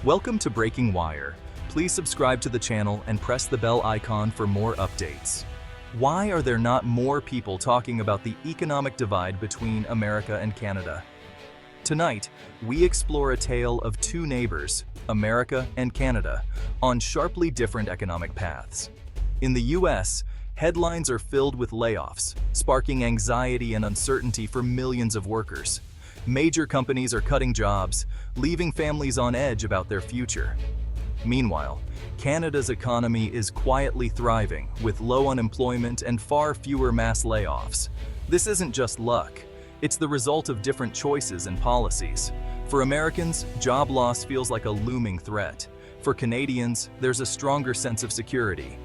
Welcome to Breaking Wire. Please subscribe to the channel and press the bell icon for more updates. Why are there not more people talking about the economic divide between America and Canada? Tonight, we explore a tale of two neighbors, America and Canada, on sharply different economic paths. In the US, headlines are filled with layoffs, sparking anxiety and uncertainty for millions of workers. Major companies are cutting jobs, leaving families on edge about their future. Meanwhile, Canada's economy is quietly thriving, with low unemployment and far fewer mass layoffs. This isn't just luck. It's the result of different choices and policies. For Americans, job loss feels like a looming threat. For Canadians, there's a stronger sense of security.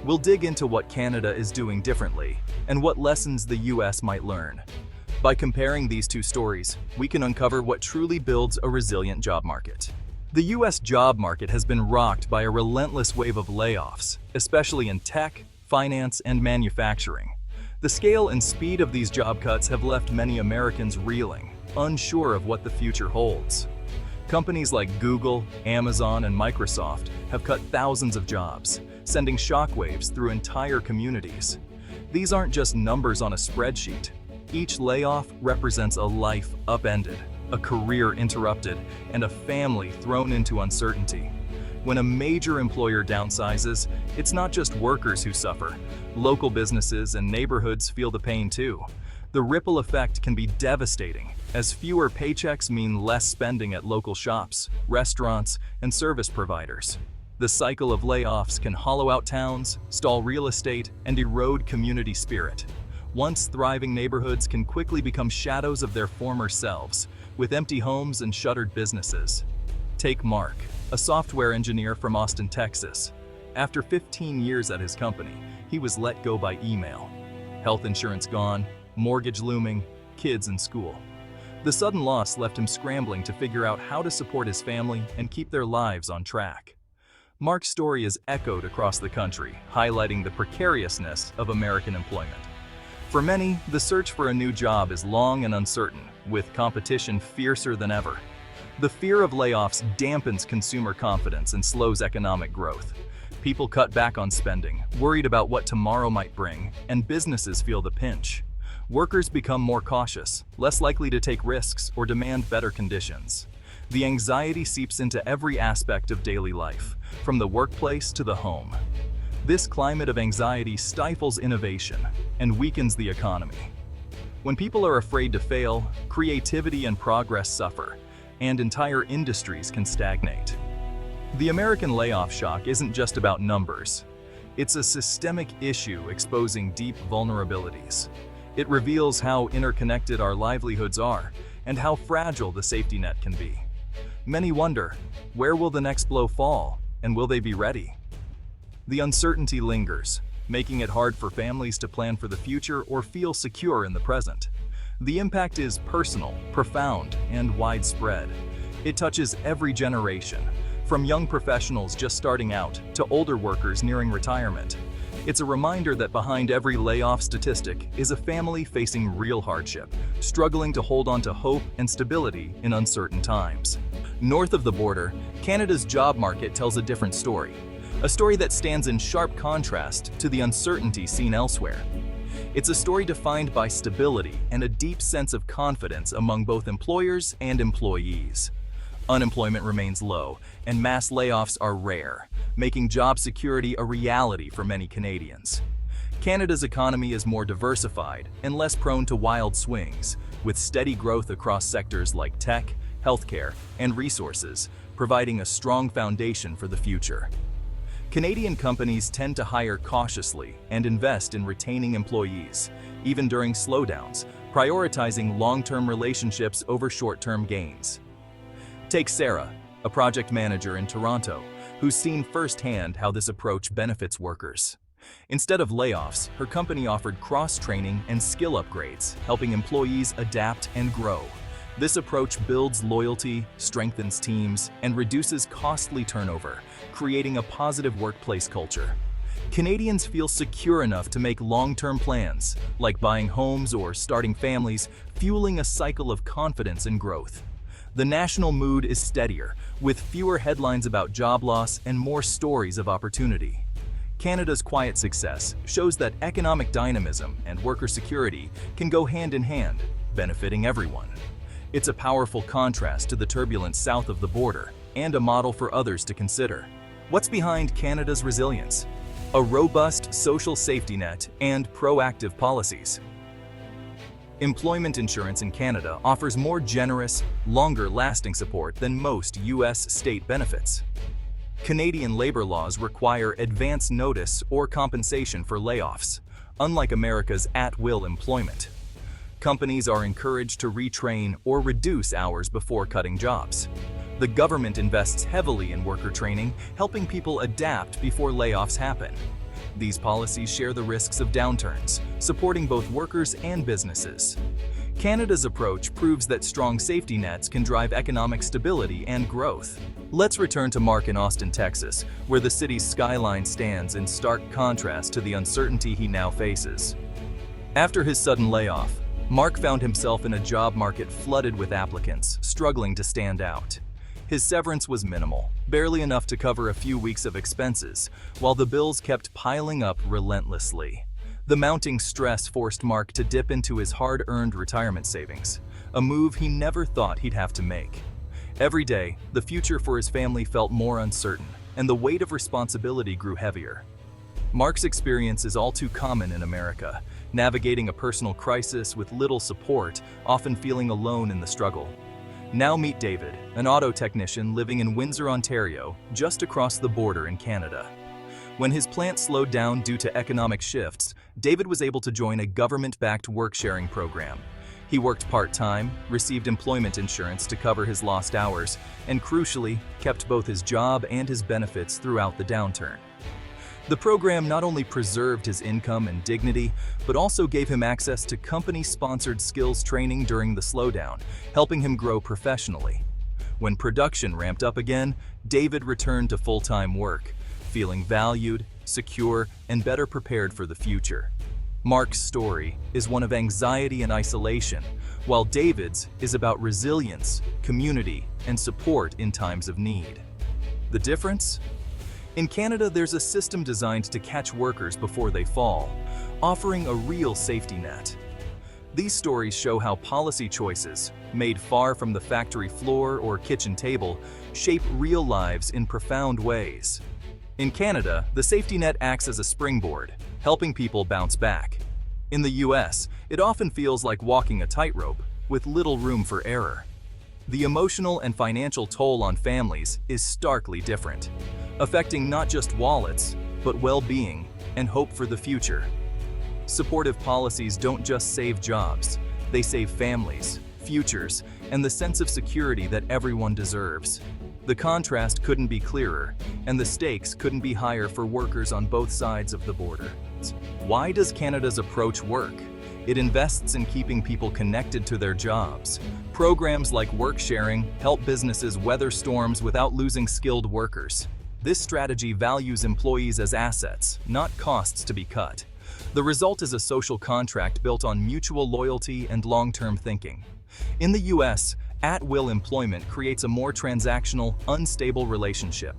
We'll dig into what Canada is doing differently and what lessons the US might learn. By comparing these two stories, we can uncover what truly builds a resilient job market. The US job market has been rocked by a relentless wave of layoffs, especially in tech, finance, and manufacturing. The scale and speed of these job cuts have left many Americans reeling, unsure of what the future holds. Companies like Google, Amazon, and Microsoft have cut thousands of jobs, sending shockwaves through entire communities. These aren't just numbers on a spreadsheet. Each layoff represents a life upended, a career interrupted, and a family thrown into uncertainty. When a major employer downsizes, it's not just workers who suffer. Local businesses and neighborhoods feel the pain too. The ripple effect can be devastating, as fewer paychecks mean less spending at local shops, restaurants, and service providers. The cycle of layoffs can hollow out towns, stall real estate, and erode community spirit. Once thriving neighborhoods can quickly become shadows of their former selves, with empty homes and shuttered businesses. Take Mark, a software engineer from Austin, Texas. After 15 years at his company, he was let go by email. Health insurance gone, mortgage looming, kids in school. The sudden loss left him scrambling to figure out how to support his family and keep their lives on track. Mark's story is echoed across the country, highlighting the precariousness of American employment. For many, the search for a new job is long and uncertain, with competition fiercer than ever. The fear of layoffs dampens consumer confidence and slows economic growth. People cut back on spending, worried about what tomorrow might bring, and businesses feel the pinch. Workers become more cautious, less likely to take risks or demand better conditions. The anxiety seeps into every aspect of daily life, from the workplace to the home. This climate of anxiety stifles innovation and weakens the economy. When people are afraid to fail, creativity and progress suffer, and entire industries can stagnate. The American layoff shock isn't just about numbers. It's a systemic issue exposing deep vulnerabilities. It reveals how interconnected our livelihoods are and how fragile the safety net can be. Many wonder, where will the next blow fall, and will they be ready? The uncertainty lingers, making it hard for families to plan for the future or feel secure in the present. The impact is personal, profound, and widespread. It touches every generation, from young professionals just starting out to older workers nearing retirement. It's a reminder that behind every layoff statistic is a family facing real hardship, struggling to hold on to hope and stability in uncertain times. North of the border, Canada's job market tells a different story. A story that stands in sharp contrast to the uncertainty seen elsewhere. It's a story defined by stability and a deep sense of confidence among both employers and employees. Unemployment remains low, and mass layoffs are rare, making job security a reality for many Canadians. Canada's economy is more diversified and less prone to wild swings, with steady growth across sectors like tech, healthcare, and resources, providing a strong foundation for the future. Canadian companies tend to hire cautiously and invest in retaining employees, even during slowdowns, prioritizing long-term relationships over short-term gains. Take Sarah, a project manager in Toronto, who's seen firsthand how this approach benefits workers. Instead of layoffs, her company offered cross-training and skill upgrades, helping employees adapt and grow. This approach builds loyalty, strengthens teams, and reduces costly turnover, creating a positive workplace culture. Canadians feel secure enough to make long-term plans, like buying homes or starting families, fueling a cycle of confidence and growth. The national mood is steadier, with fewer headlines about job loss and more stories of opportunity. Canada's quiet success shows that economic dynamism and worker security can go hand in hand, benefiting everyone. It's a powerful contrast to the turbulence south of the border and a model for others to consider. What's behind Canada's resilience? A robust social safety net and proactive policies. Employment insurance in Canada offers more generous, longer-lasting support than most U.S. state benefits. Canadian labor laws require advance notice or compensation for layoffs, unlike America's at-will employment. Companies are encouraged to retrain or reduce hours before cutting jobs. The government invests heavily in worker training, helping people adapt before layoffs happen. These policies share the risks of downturns, supporting both workers and businesses. Canada's approach proves that strong safety nets can drive economic stability and growth. Let's return to Mark in Austin, Texas, where the city's skyline stands in stark contrast to the uncertainty he now faces. After his sudden layoff, Mark found himself in a job market flooded with applicants, struggling to stand out. His severance was minimal, barely enough to cover a few weeks of expenses, while the bills kept piling up relentlessly. The mounting stress forced Mark to dip into his hard-earned retirement savings, a move he never thought he'd have to make. Every day, the future for his family felt more uncertain, and the weight of responsibility grew heavier. Mark's experience is all too common in America, navigating a personal crisis with little support, often feeling alone in the struggle. Now meet David, an auto technician living in Windsor, Ontario, just across the border in Canada. When his plant slowed down due to economic shifts, David was able to join a government-backed work-sharing program. He worked part-time, received employment insurance to cover his lost hours, and crucially, kept both his job and his benefits throughout the downturn. The program not only preserved his income and dignity, but also gave him access to company-sponsored skills training during the slowdown, helping him grow professionally. When production ramped up again, David returned to full-time work, feeling valued, secure, and better prepared for the future. Mark's story is one of anxiety and isolation, while David's is about resilience, community, and support in times of need. The difference? In Canada, there's a system designed to catch workers before they fall, offering a real safety net. These stories show how policy choices, made far from the factory floor or kitchen table, shape real lives in profound ways. In Canada, the safety net acts as a springboard, helping people bounce back. In the US, it often feels like walking a tightrope, with little room for error. The emotional and financial toll on families is starkly different, affecting not just wallets, but well-being and hope for the future. Supportive policies don't just save jobs, they save families, futures, and the sense of security that everyone deserves. The contrast couldn't be clearer, and the stakes couldn't be higher for workers on both sides of the border. Why does Canada's approach work? It invests in keeping people connected to their jobs. Programs like work sharing help businesses weather storms without losing skilled workers. This strategy values employees as assets, not costs to be cut. The result is a social contract built on mutual loyalty and long-term thinking. In the US, at-will employment creates a more transactional, unstable relationship.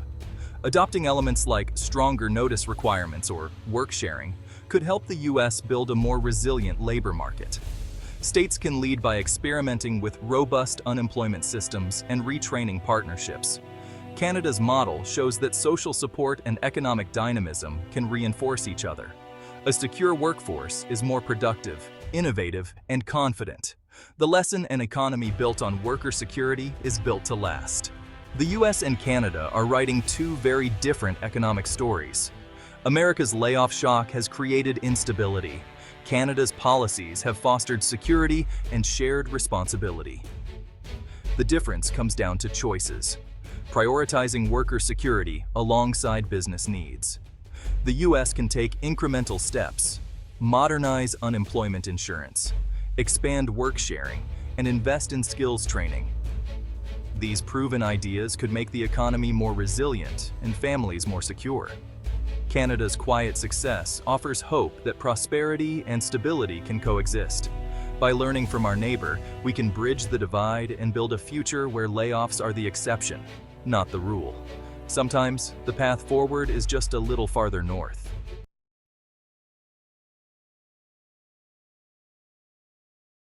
Adopting elements like stronger notice requirements or work sharing could help the US build a more resilient labor market. States can lead by experimenting with robust unemployment systems and retraining partnerships. Canada's model shows that social support and economic dynamism can reinforce each other. A secure workforce is more productive, innovative, and confident. The lesson: an economy built on worker security is built to last. The US and Canada are writing two very different economic stories. America's layoff shock has created instability. Canada's policies have fostered security and shared responsibility. The difference comes down to choices, prioritizing worker security alongside business needs. The US can take incremental steps, modernize unemployment insurance, expand work sharing, and invest in skills training. These proven ideas could make the economy more resilient and families more secure. Canada's quiet success offers hope that prosperity and stability can coexist. By learning from our neighbor, we can bridge the divide and build a future where layoffs are the exception, not the rule. Sometimes, the path forward is just a little farther north.